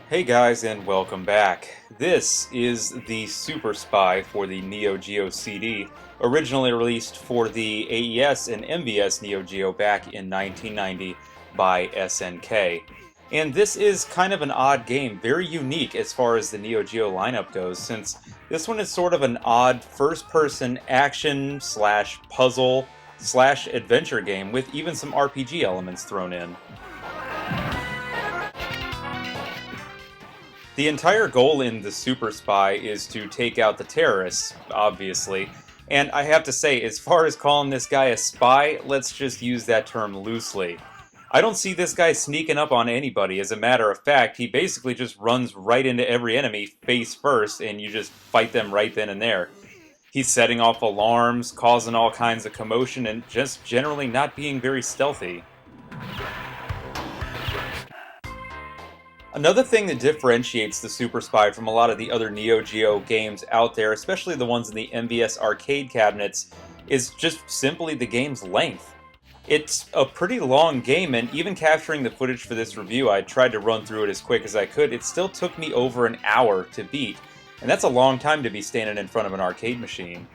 Hey guys, and welcome back. This is the Super Spy for the Neo Geo CD, originally released for the AES and MVS Neo Geo back in 1990 by SNK. And this is kind of an odd game, very unique as far as the Neo Geo lineup goes, since this one is sort of an odd first-person action slash puzzle slash adventure game with even some RPG elements thrown in. The entire goal in the Super Spy is to take out the terrorists, obviously. And I have to say, as far as calling this guy a spy, let's just use that term loosely. I don't see this guy sneaking up on anybody. As a matter of fact, he basically just runs right into every enemy face first, and you just fight them right then and there. He's setting off alarms, causing all kinds of commotion, and just generally not being very stealthy. Another thing that differentiates the Super Spy from a lot of the other Neo Geo games out there, especially the ones in the MVS arcade cabinets, is just simply the game's length. It's a pretty long game, and even capturing the footage for this review, I tried to run through it as quick as I could. It still took me over an hour to beat, and that's a long time to be standing in front of an arcade machine.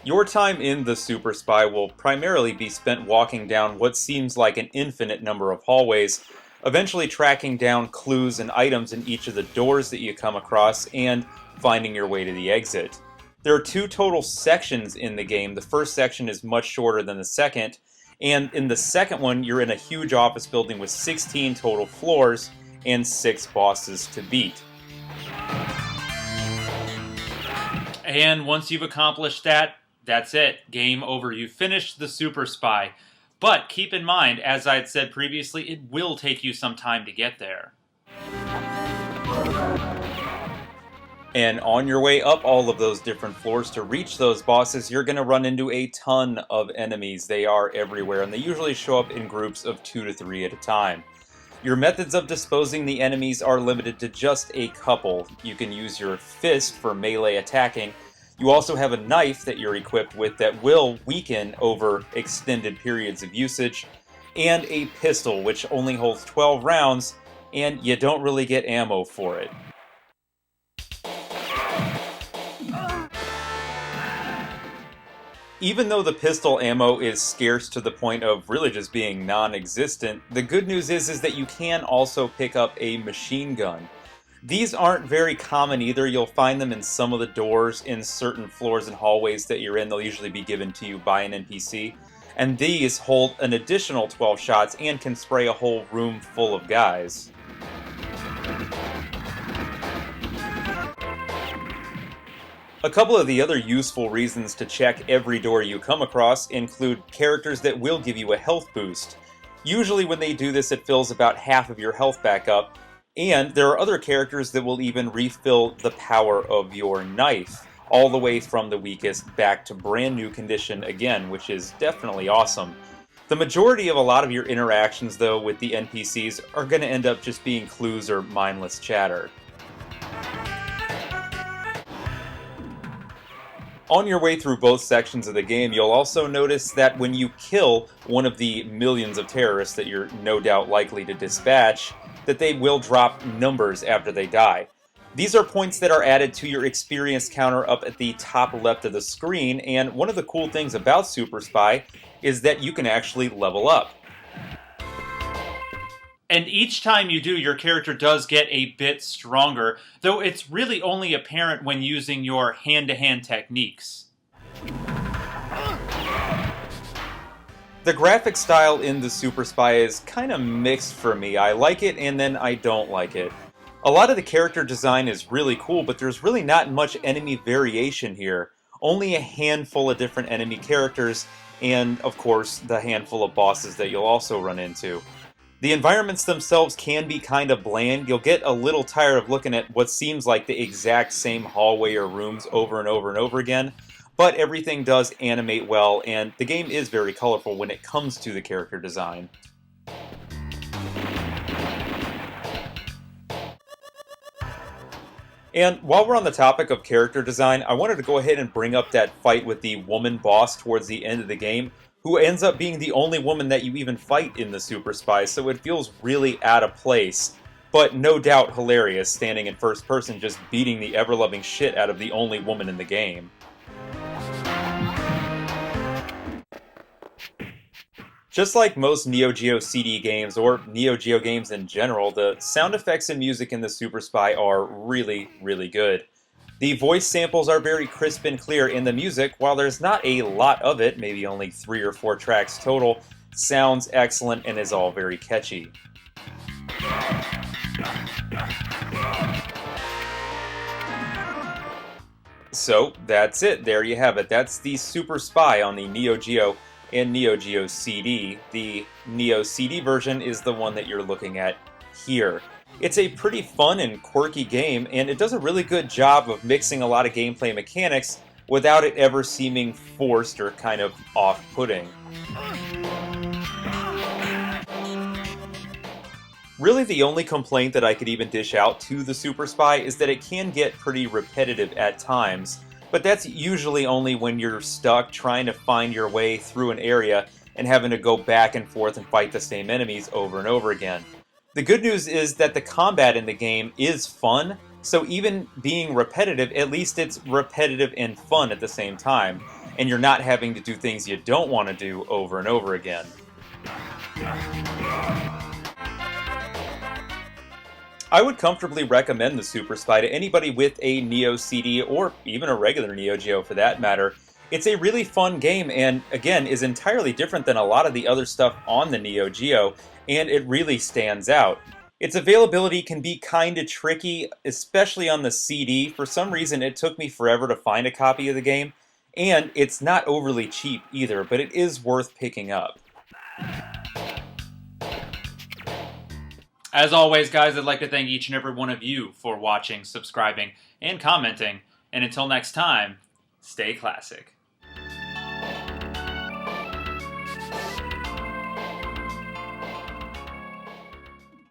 Your time in the Super Spy will primarily be spent walking down what seems like an infinite number of hallways, eventually tracking down clues and items in each of the doors that you come across, and finding your way to the exit. There are two total sections in the game. The first section is much shorter than the second, and in the second one you're in a huge office building with 16 total floors and 6 bosses to beat. And once you've accomplished that, that's it. Game over. You've finished the Super Spy. But keep in mind, as I'd said previously, it will take you some time to get there. And on your way up all of those different floors to reach those bosses, you're going to run into a ton of enemies. They are everywhere, and they usually show up in groups of 2 to 3 at a time. Your methods of disposing the enemies are limited to just a couple. You can use your fist for melee attacking. You also have a knife that you're equipped with that will weaken over extended periods of usage, and a pistol which only holds 12 rounds, and you don't really get ammo for it. Even though the pistol ammo is scarce to the point of really just being non-existent, the good news is that you can also pick up a machine gun. These aren't very common either. You'll find them in some of the doors in certain floors and hallways that you're in. They'll usually be given to you by an NPC. And these hold an additional 12 shots and can spray a whole room full of guys. A couple of the other useful reasons to check every door you come across include characters that will give you a health boost. Usually when they do this, it fills about half of your health back up. And there are other characters that will even refill the power of your knife, all the way from the weakest back to brand new condition again, which is definitely awesome. The majority of a lot of your interactions, though, with the NPCs are going to end up just being clues or mindless chatter. On your way through both sections of the game, you'll also notice that when you kill one of the millions of terrorists that you're no doubt likely to dispatch, that they will drop numbers after they die. These are points that are added to your experience counter up at the top left of the screen, and one of the cool things about Super Spy is that you can actually level up. And each time you do, your character does get a bit stronger, though it's really only apparent when using your hand-to-hand techniques. The graphic style in the Super Spy is kind of mixed for me. I like it and then I don't like it. A lot of the character design is really cool, but there's really not much enemy variation here. Only a handful of different enemy characters, and of course the handful of bosses that you'll also run into. The environments themselves can be kind of bland. You'll get a little tired of looking at what seems like the exact same hallway or rooms over and over and over again, but everything does animate well, and the game is very colorful when it comes to the character design. And while we're on the topic of character design, I wanted to go ahead and bring up that fight with the woman boss towards the end of the game, who ends up being the only woman that you even fight in the Super Spy, so it feels really out of place. But no doubt hilarious, standing in first person just beating the ever-loving shit out of the only woman in the game. Just like most Neo Geo CD games, or Neo Geo games in general, the sound effects and music in the Super Spy are really, really good. The voice samples are very crisp and clear, and the music, while there's not a lot of it, maybe only 3 or 4 tracks total, sounds excellent and is all very catchy. So, that's it. There you have it. That's the Super Spy on the Neo Geo and Neo Geo CD. The Neo CD version is the one that you're looking at here. It's a pretty fun and quirky game, and it does a really good job of mixing a lot of gameplay mechanics without it ever seeming forced or kind of off-putting. Really, the only complaint that I could even dish out to the Super Spy is that it can get pretty repetitive at times, but that's usually only when you're stuck trying to find your way through an area and having to go back and forth and fight the same enemies over and over again. The good news is that the combat in the game is fun, so even being repetitive, at least it's repetitive and fun at the same time, and you're not having to do things you don't want to do over and over again. I would comfortably recommend the Super Spy to anybody with a Neo CD, or even a regular Neo Geo for that matter. It's a really fun game, and again, is entirely different than a lot of the other stuff on the Neo Geo, and it really stands out. Its availability can be kinda tricky, especially on the CD. For some reason, it took me forever to find a copy of the game, and it's not overly cheap either, but it is worth picking up. As always, guys, I'd like to thank each and every one of you for watching, subscribing, and commenting. And until next time, stay classic.